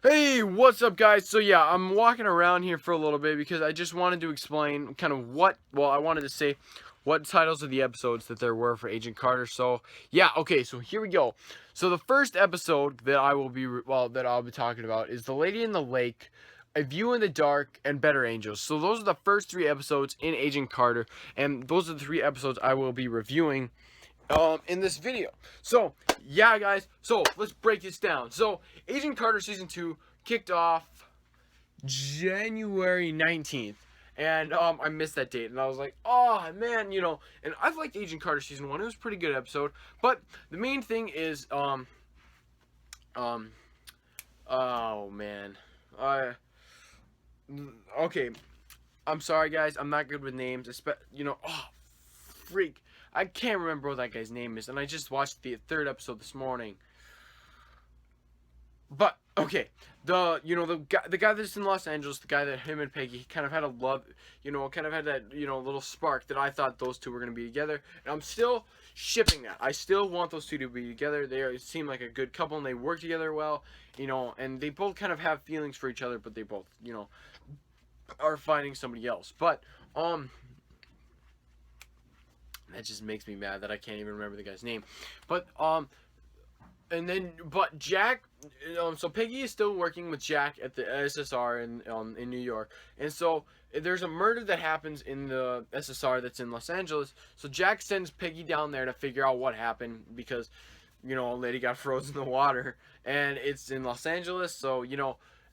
Hey, what's up, guys? So yeah, I'm walking around here for a little bit because I just wanted to explain kind of I wanted to say what titles of the episodes that there were for Agent Carter. So yeah, okay, so here we go. So the first episode that that I'll be talking about is The Lady in the Lake, A View in the Dark, and Better Angels. So those are the first three episodes in Agent Carter, and those are the three episodes I will be reviewing in this video. So yeah, guys, so let's break this down. So Agent Carter season 2 kicked off January 19th, and I missed that date, and I was like, oh man, and I've liked Agent Carter season 1. It was a pretty good episode, but the main thing is um oh man, okay, I'm sorry, guys, I'm not good with names. Oh freak, I can't remember what that guy's name is, and I just watched the third episode this morning. But okay, the guy that's in Los Angeles, the guy that him and Peggy kind of had a love, kind of had that little spark that I thought those two were gonna be together, and I'm still shipping that. I still want those two to be together. Seem like a good couple, and they work together well, and they both kind of have feelings for each other, but they both are finding somebody else. But that just makes me mad that I can't even remember the guy's name. But but Jack, so Peggy is still working with Jack at the SSR in New York, and so there's a murder that happens in the SSR that's in Los Angeles. So Jack sends Peggy down there to figure out what happened because, a lady got frozen in the water, and it's in Los Angeles. So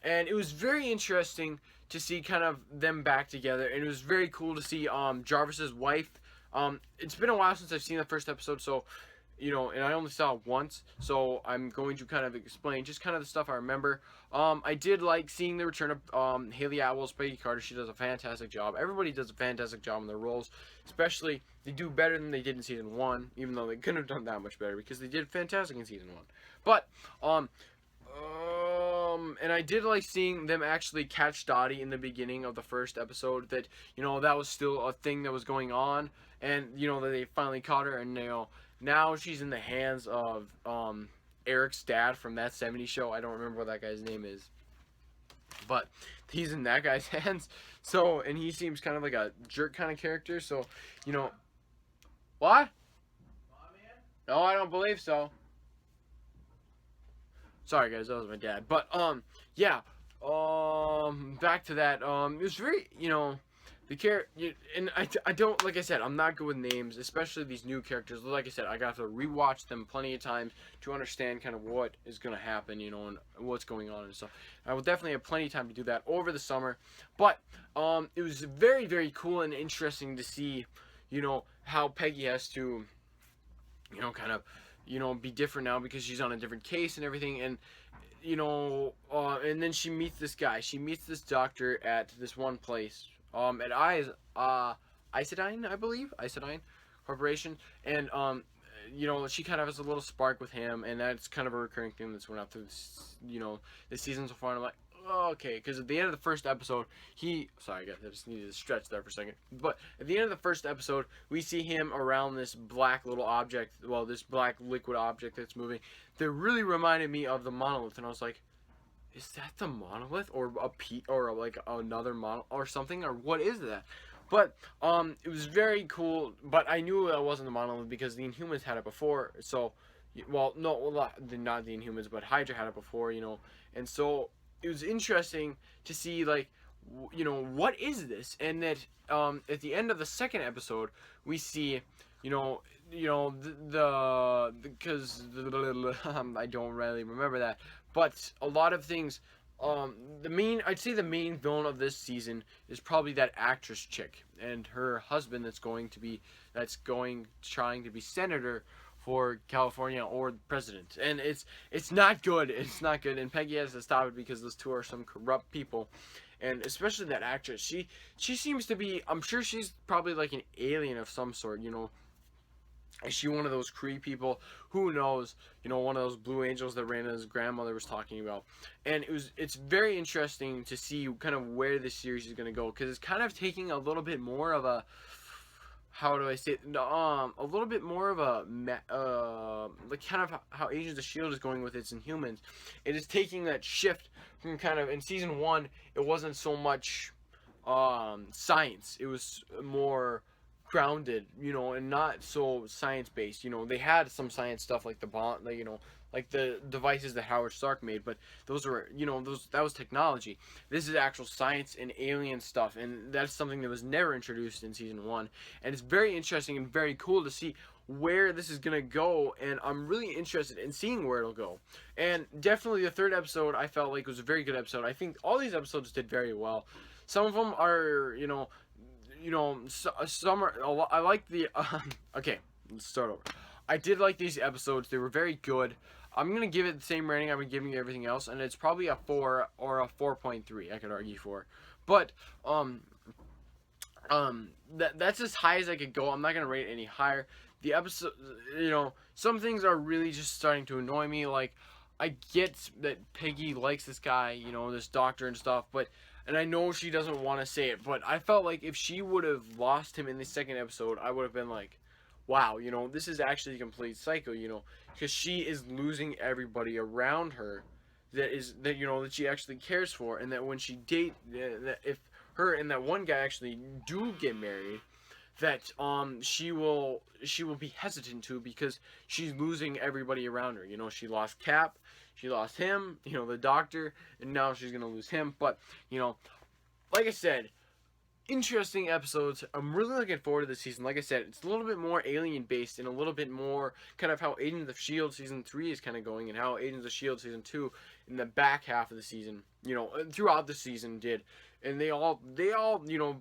and it was very interesting to see kind of them back together, and it was very cool to see Jarvis's wife. It's been a while since I've seen the first episode, so and I only saw it once, so I'm going to kind of explain just kind of the stuff I remember. I did like seeing the return of Haley Atwell's Peggy Carter. She does a fantastic job. Everybody does a fantastic job in their roles, especially they do better than they did in season 1, even though they couldn't have done that much better because they did fantastic in season 1. But and I did like seeing them actually catch Dottie in the beginning of the first episode. That that was still a thing that was going on, and that they finally caught her, and now she's in the hands of Eric's dad from That 70s Show. I don't remember what that guy's name is, but he's in that guy's hands. So, and he seems kind of like a jerk kind of character. So, what? No, I don't believe so. Sorry, guys, that was my dad. But yeah, back to that. It was very, the character, and I don't, like I said, I'm not good with names, especially these new characters. Like I said, I got to rewatch them plenty of times to understand kind of what is going to happen, and what's going on and stuff. I will definitely have plenty of time to do that over the summer. But it was very, very cool and interesting to see, how Peggy has to, kind of, be different now because she's on a different case and everything. And and then she meets this guy. She meets this doctor at this one place. At Isodyne, I believe, Isodyne Corporation, and she kind of has a little spark with him, and that's kind of a recurring theme that's went out through this season so far. And I'm like, oh, okay, because at the end of the first episode, sorry guys, I just needed to stretch there for a second. But at the end of the first episode, we see him around this black little object, this black liquid object that's moving. That really reminded me of the monolith, and I was like, is that the monolith or like another monolith or something, or what is that? But it was very cool. But I knew it wasn't the monolith because the Inhumans had it before. So, well, no, not the Inhumans, but Hydra had it before, and so it was interesting to see like what is this, and that at the end of the second episode we see because I don't really remember that, but a lot of things. I'd say the main villain of this season is probably that actress chick and her husband trying to be senator for California or president, and it's not good. It's not good, and Peggy has to stop it because those two are some corrupt people, and especially that actress. She seems to be. I'm sure she's probably like an alien of some sort. Is she one of those Kree people? Who knows? One of those Blue Angels that Randall's grandmother was talking about. And it's very interesting to see kind of where this series is going to go, because it's kind of taking a little bit more of a, how do I say it? A little bit more of a like kind of how Agents of Shield is going with its Inhumans. It is taking that shift from kind of in season 1. It wasn't so much science. It was more grounded, and not so science based. They had some science stuff like the bomb, like the devices that Howard Stark made, but those were, that was technology. This is actual science and alien stuff, and that's something that was never introduced in season 1. And it's very interesting and very cool to see where this is gonna go, and I'm really interested in seeing where it'll go. And definitely the 3rd episode I felt like was a very good episode. I think all these episodes did very well. Some of them are, some are. I like the. Okay, let's start over. I did like these episodes. They were very good. I'm gonna give it the same rating I've been giving everything else, and it's probably a 4 or a 4.3. I could argue for, but that's as high as I could go. I'm not gonna rate it any higher. The episode, some things are really just starting to annoy me. Like, I get that Peggy likes this guy, this doctor and stuff, and I know she doesn't want to say it, but I felt like if she would have lost him in the 2nd episode, I would have been like, wow, this is actually a complete psycho, because she is losing everybody around her that she actually cares for, and that when she that if her and that one guy actually do get married, that she will be hesitant to, because she's losing everybody around her. She lost Cap, she lost him, the doctor, and now she's gonna lose him. But like I said, interesting episodes. I'm really looking forward to this season. Like I said, it's a little bit more alien based and a little bit more kind of how Agents of Shield season 3 is kind of going, and how Agents of Shield season 2 in the back half of the season, throughout the season did. And they all,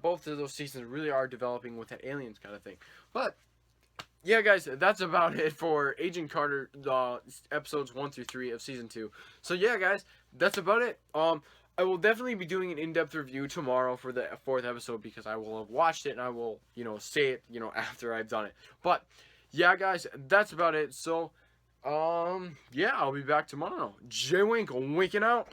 both of those seasons really are developing with that aliens kind of thing. But yeah, guys, that's about it for Agent Carter episodes 1 through 3 of season 2. So yeah, guys, that's about it. I will definitely be doing an in-depth review tomorrow for the 4th episode, because I will have watched it and I will, say it, after I've done it. But yeah, guys, that's about it. So yeah, I'll be back tomorrow. J-Wink winking out.